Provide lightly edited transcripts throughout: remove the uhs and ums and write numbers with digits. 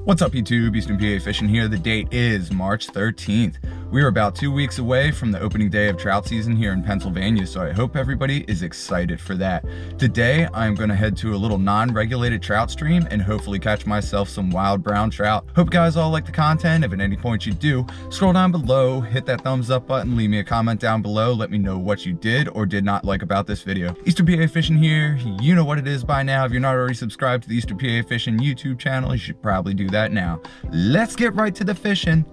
What's up YouTube, Eastern PA Fishing here. The date is March 13th. We are about 2 weeks away from the opening day of trout season here in Pennsylvania, so I hope everybody is excited for that. Today, I'm gonna head to a little non-regulated trout stream and hopefully catch myself some wild brown trout. Hope you guys all like the content. If at any point you do, scroll down below, hit that thumbs up button, leave me a comment down below, let me know what you did or did not like about this video. Eastern PA Fishing here. You know what it is by now. If you're not already subscribed to the Eastern PA Fishing YouTube channel, you should probably do that now. Let's get right to the fishing.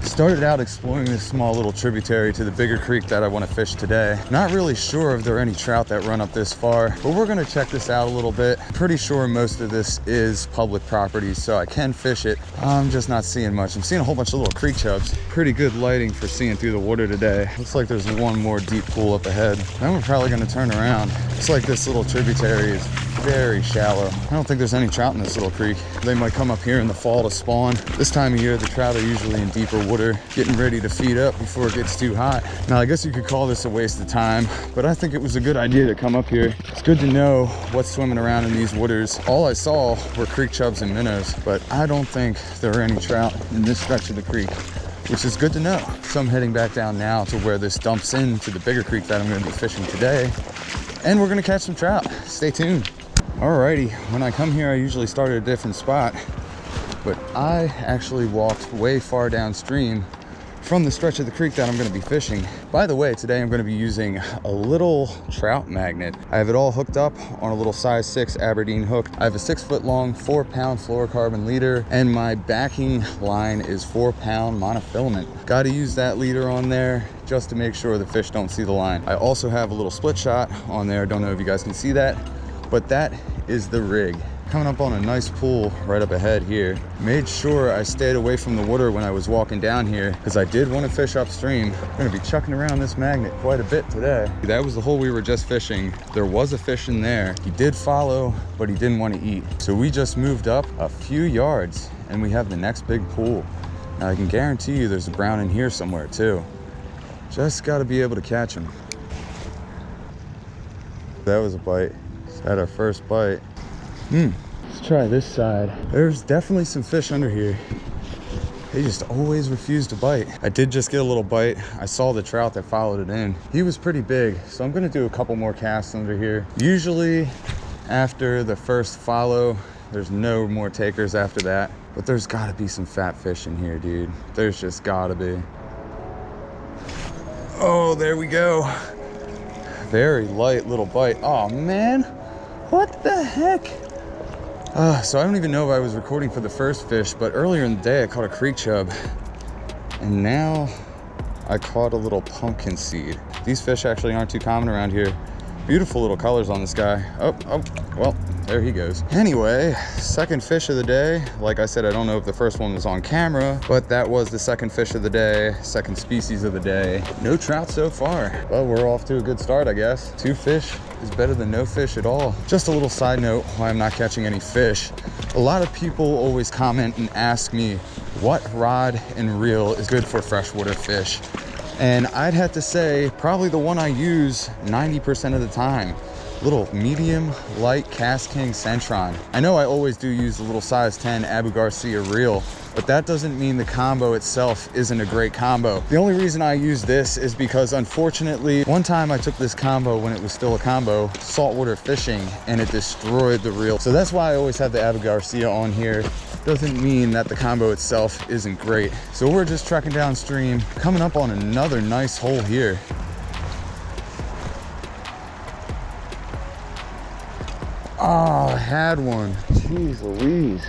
Started out exploring this small little tributary to the bigger creek that I want to fish today. Not really sure if there are any trout that run up this far, but we're going to check this out a little bit. Pretty sure most of this is public property, so I can fish it. I'm just not seeing much. I'm seeing a whole bunch of little creek chubs. Pretty good lighting for seeing through the water today. Looks like there's one more deep pool up ahead. Then we're probably going to turn around. Looks like this little tributary is very shallow. I don't think there's any trout in this little creek. They might come up here in the fall to spawn. This time of year, the trout are usually in deeper water, getting ready to feed up before it gets too hot. Now, I guess you could call this a waste of time, but I think it was a good idea to come up here. It's good to know what's swimming around in these waters. All I saw were creek chubs and minnows, but I don't think there are any trout in this stretch of the creek, which is good to know. So I'm heading back down now to where this dumps into the bigger creek that I'm going to be fishing today, and we're going to catch some trout. Stay tuned. Alrighty, when I come here, I usually start at a different spot, but I actually walked way far downstream from the stretch of the creek that I'm going to be fishing. By the way, today I'm going to be using a little trout magnet. I have it all hooked up on a little size 6 Aberdeen hook. I have a 6-foot long, 4-pound fluorocarbon leader, and my backing line is 4-pound monofilament. Got to use that leader on there just to make sure the fish don't see the line. I also have a little split shot on there. Don't know if you guys can see that, but that is the rig. Coming up on a nice pool right up ahead here. Made sure I stayed away from the water when I was walking down here because I did want to fish upstream. I'm going to be chucking around this magnet quite a bit today. That was the hole we were just fishing. There was a fish in there. He did follow, but he didn't want to eat. So we just moved up a few yards and we have the next big pool. Now I can guarantee you there's a brown in here somewhere too. Just got to be able to catch him. That was a bite. Had our first bite. Let's try this side. There's definitely some fish under here. They just always refuse to bite. I did just get a little bite. I saw the trout that followed it in. He was pretty big, so I'm gonna do a couple more casts under here. Usually after the first follow, there's no more takers after that, but there's gotta be some fat fish in here, dude. There's just gotta be. Oh, there we go. Very light little bite. Oh man, what the heck? So I don't even know if I was recording for the first fish, but earlier in the day I caught a creek chub, and now I caught a little pumpkin seed. These fish actually aren't too common around here. Beautiful little colors on this guy. Oh, well, there he goes. Anyway, second fish of the day. Like I said, I don't know if the first one was on camera, but that was the second fish of the day, second species of the day. No trout so far. Well, we're off to a good start, I guess. 2 fish is better than no fish at all. Just a little side note why I'm not catching any fish. A lot of people always comment and ask me what rod and reel is good for freshwater fish. And I'd have to say probably the one I use 90% of the time. Little medium light Cast King Centron. I know I always do use a little size 10 Abu Garcia reel, but that doesn't mean the combo itself isn't a great combo. The only reason I use this is because unfortunately, one time I took this combo when it was still a combo, saltwater fishing, and it destroyed the reel. So that's why I always have the Abu Garcia on here. Doesn't mean that the combo itself isn't great. So we're just trekking downstream, coming up on another nice hole here. Oh, I had one. Jeez Louise.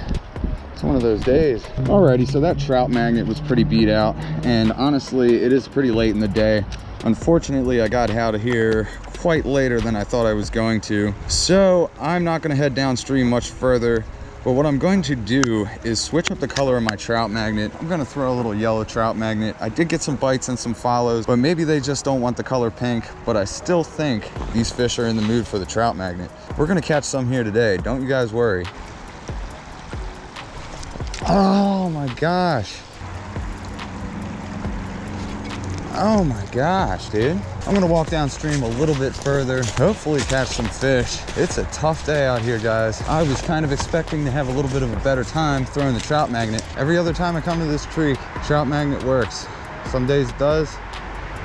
It's one of those days. Alrighty, so that trout magnet was pretty beat out, and honestly, it is pretty late in the day. Unfortunately, I got out of here quite later than I thought I was going to. So I'm not gonna head downstream much further. But what I'm going to do is switch up the color of my trout magnet. I'm gonna throw a little yellow trout magnet. I did get some bites and some follows, but maybe they just don't want the color pink, but I still think these fish are in the mood for the trout magnet. We're gonna catch some here today, don't you guys worry. Oh my gosh. Oh my gosh, dude. I'm gonna walk downstream a little bit further, hopefully catch some fish. It's a tough day out here, guys. I was kind of expecting to have a little bit of a better time throwing the trout magnet. Every other time I come to this creek, trout magnet works. Some days it does,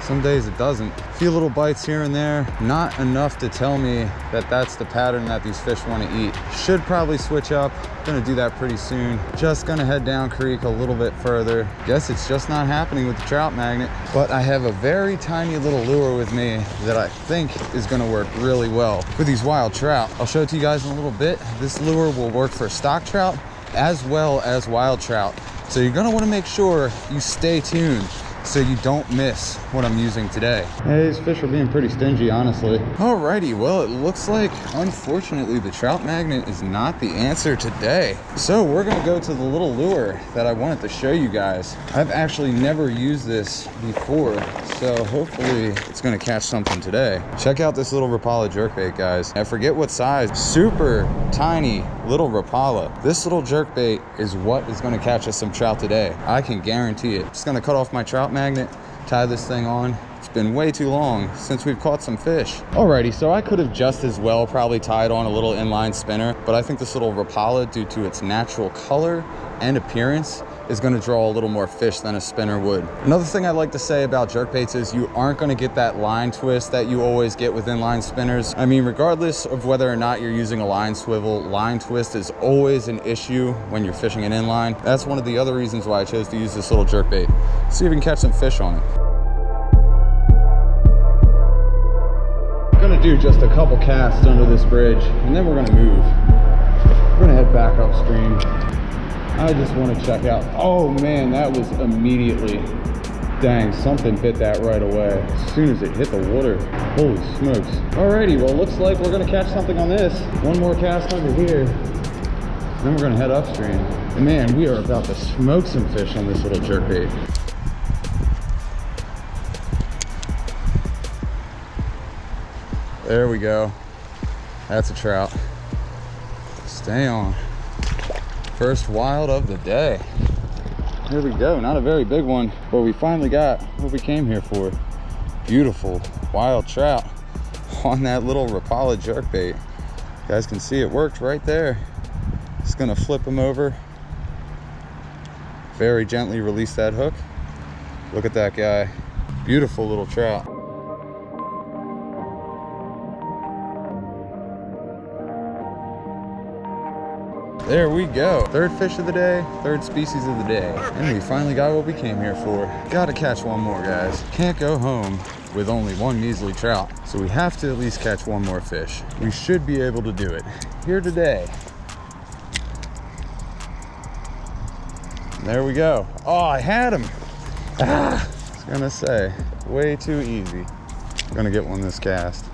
some days it doesn't. A few little bites here and there, not enough to tell me that that's the pattern that these fish want to eat. Should probably switch up. Gonna do that pretty soon. Just gonna head down creek a little bit further. Guess it's just not happening with the trout magnet, but I have a very tiny little lure with me that I think is gonna work really well for these wild trout. I'll show it to you guys in a little bit. This lure will work for stock trout as well as wild trout. So you're gonna wanna make sure you stay tuned so you don't miss what I'm using today. Hey, these fish are being pretty stingy, honestly. Alrighty, well, it looks like, unfortunately, the trout magnet is not the answer today. So we're gonna go to the little lure that I wanted to show you guys. I've actually never used this before, so hopefully it's gonna catch something today. Check out this little Rapala jerkbait, guys. I forget what size, super tiny little Rapala. This little jerkbait is what is gonna catch us some trout today. I can guarantee it. Just gonna cut off my trout magnet, tie this thing on. It's been way too long since we've caught some fish. Alrighty, so I could have just as well probably tied on a little inline spinner, but I think this little Rapala, due to its natural color and appearance, is going to draw a little more fish than a spinner would. Another thing I like to say about jerkbaits is you aren't going to get that line twist that you always get with inline spinners. I mean, regardless of whether or not you're using a line swivel, line twist is always an issue when you're fishing an inline. That's one of the other reasons why I chose to use this little jerkbait. See if we can catch some fish on it. I'm gonna do just a couple casts under this bridge and then we're gonna move. We're gonna head back upstream. I just want to check out. Oh man, that was immediately, dang, something bit that right away as soon as it hit the water. Holy smokes. Alrighty, well, looks like we're gonna catch something on this. One more cast under here, then we're gonna head upstream. And man, we are about to smoke some fish on this little jerkbait. There we go. That's a trout. Stay on. First wild of the day. Here we go. Not a very big one, but we finally got what we came here for. Beautiful wild trout on that little Rapala jerkbait. You guys can see it worked right there. Just gonna flip him over. Very gently release that hook. Look at that guy. Beautiful little trout. There we go. Third fish of the day, third species of the day. And we finally got what we came here for. Gotta catch one more, guys. Can't go home with only one measly trout. So we have to at least catch one more fish. We should be able to do it here today. There we go. Oh, I had him. I was gonna say, way too easy. Gonna get one this cast.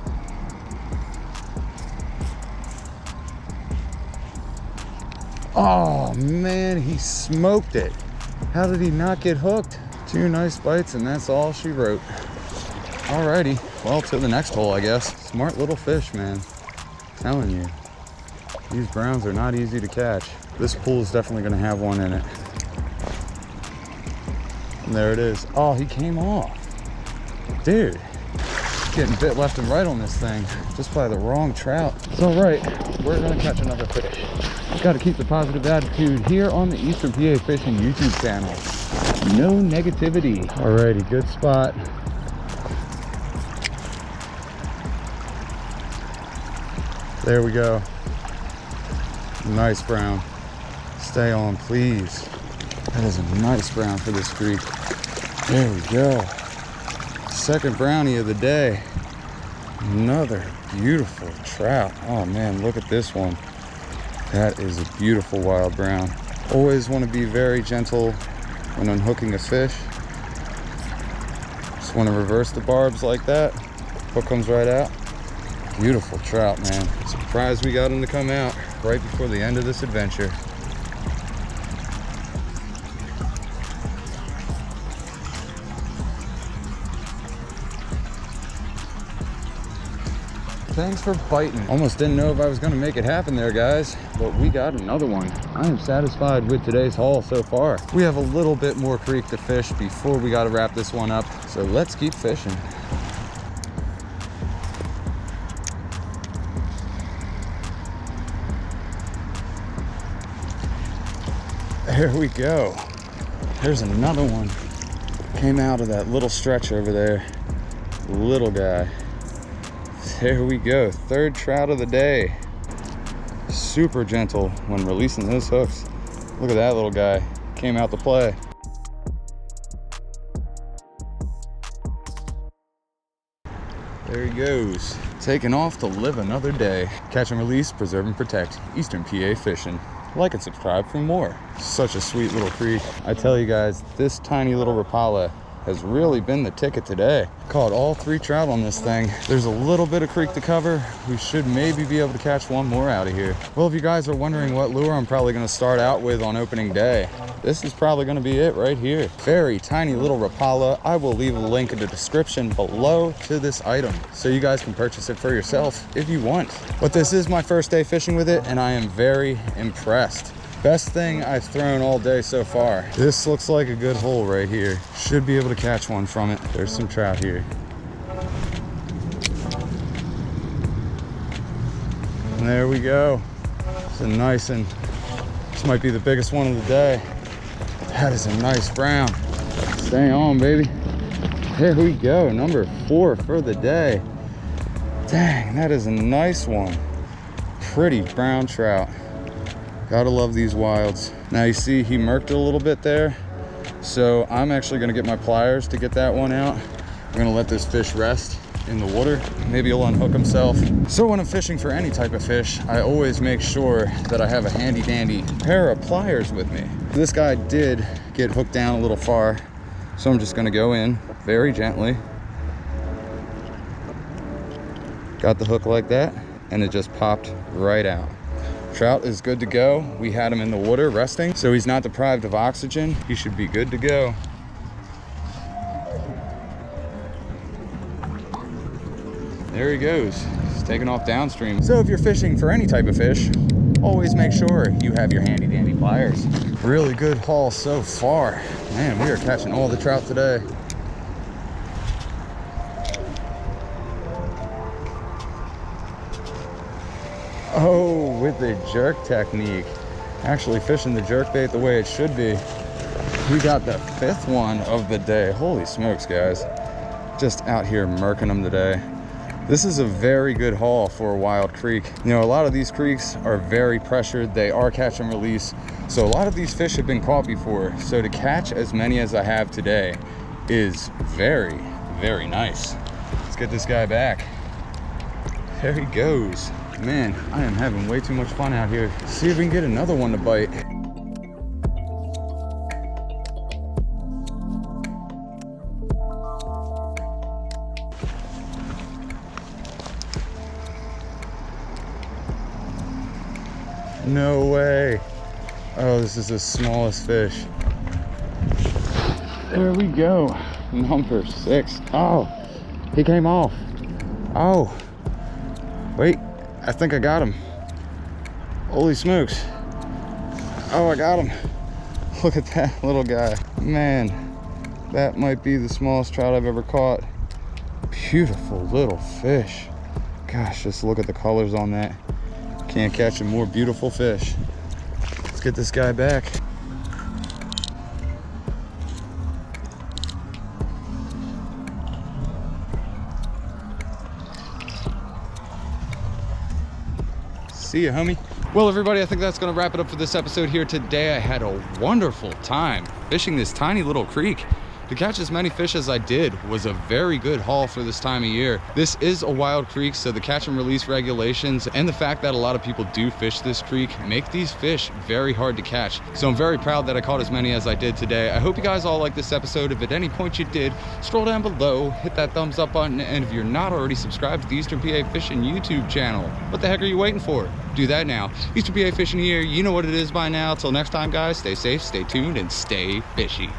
Oh man, he smoked it. How did he not get hooked? 2 nice bites and that's all she wrote. Alrighty, well, to the next hole, I guess. Smart little fish, man. Telling you, these browns are not easy to catch. This pool is definitely gonna have one in it. And there it is. Oh, he came off. Dude, getting bit left and right on this thing just by the wrong trout. It's all right, we're gonna catch another fish. Got to keep the positive attitude here on the Eastern PA Fishing YouTube channel. No negativity. Alrighty, good spot. There we go. Nice brown. Stay on, please. That is a nice brown for this creek. There we go. Second brownie of the day. Another beautiful trout. Oh man, look at this one. That is a beautiful wild brown. Always want to be very gentle when unhooking a fish. Just want to reverse the barbs like that. Hook comes right out. Beautiful trout, man. Surprised we got him to come out. right before the end of this adventure. Thanks for biting. Almost didn't know if I was gonna make it happen there, guys, but we got another one. I am satisfied with today's haul so far. We have a little bit more creek to fish before we gotta wrap this one up, so let's keep fishing. There we go. There's another one. Came out of that little stretch over there. Little guy. There we go, third trout of the day. Super gentle when releasing those hooks. Look at that little guy, came out to play. There he goes, taking off to live another day. Catch and release, preserve and protect. Eastern PA Fishing. Like and subscribe for more. Such a sweet little creek. I tell you guys, this tiny little Rapala has really been the ticket today. Caught all 3 trout on this thing. There's a little bit of creek to cover. We should maybe be able to catch one more out of here. Well, if you guys are wondering what lure I'm probably gonna start out with on opening day, this is probably gonna be it right here. Very tiny little Rapala. I will leave a link in the description below to this item, so you guys can purchase it for yourself if you want. But this is my first day fishing with it, and I am very impressed. Best thing I've thrown all day so far. This looks like a good hole right here. Should be able to catch one from it. There's some trout here. And there we go. It's a nice one. This might be the biggest one of the day. That is a nice brown. Stay on, baby. There we go, number 4 for the day. Dang, that is a nice one. Pretty brown trout. Gotta love these wilds. Now you see he murked it a little bit there. So I'm actually gonna get my pliers to get that one out. I'm gonna let this fish rest in the water. Maybe he'll unhook himself. So when I'm fishing for any type of fish, I always make sure that I have a handy dandy pair of pliers with me. This guy did get hooked down a little far. So I'm just gonna go in very gently. Got the hook like that, and it just popped right out. Trout is good to go. We had him in the water resting, so he's not deprived of oxygen. He should be good to go. There he goes. He's taking off downstream. So if you're fishing for any type of fish, always make sure you have your handy dandy pliers. Really good haul so far. Man, we are catching all the trout today. Oh, with the jerk technique. Actually fishing the jerkbait the way it should be. We got the 5th one of the day. Holy smokes, guys. Just out here murking them today. This is a very good haul for a wild creek. You know, a lot of these creeks are very pressured. They are catch and release. So a lot of these fish have been caught before. So to catch as many as I have today is very, very nice. Let's get this guy back. There he goes. Man, I am having way too much fun out here. See if we can get another one to bite. No way. Oh, this is the smallest fish. There we go. Number 6. Oh, he came off. Oh, wait. I think I got him. Holy smokes. Oh, I got him. Look at that little guy. Man, that might be the smallest trout I've ever caught. Beautiful little fish. Gosh, just look at the colors on that. Can't catch a more beautiful fish. Let's get this guy back. See ya, homie. Well, everybody, I think that's gonna wrap it up for this episode here today. I had a wonderful time fishing this tiny little creek. to catch as many fish as I did was a very good haul for this time of year. This is a wild creek, so the catch and release regulations and the fact that a lot of people do fish this creek make these fish very hard to catch. So I'm very proud that I caught as many as I did today. I hope you guys all liked this episode. If at any point you did, scroll down below, hit that thumbs up button, and if you're not already subscribed to the Eastern PA Fishing YouTube channel, what the heck are you waiting for? Do that now. Eastern PA Fishing here, you know what it is by now. Till next time, guys, stay safe, stay tuned, and stay fishy.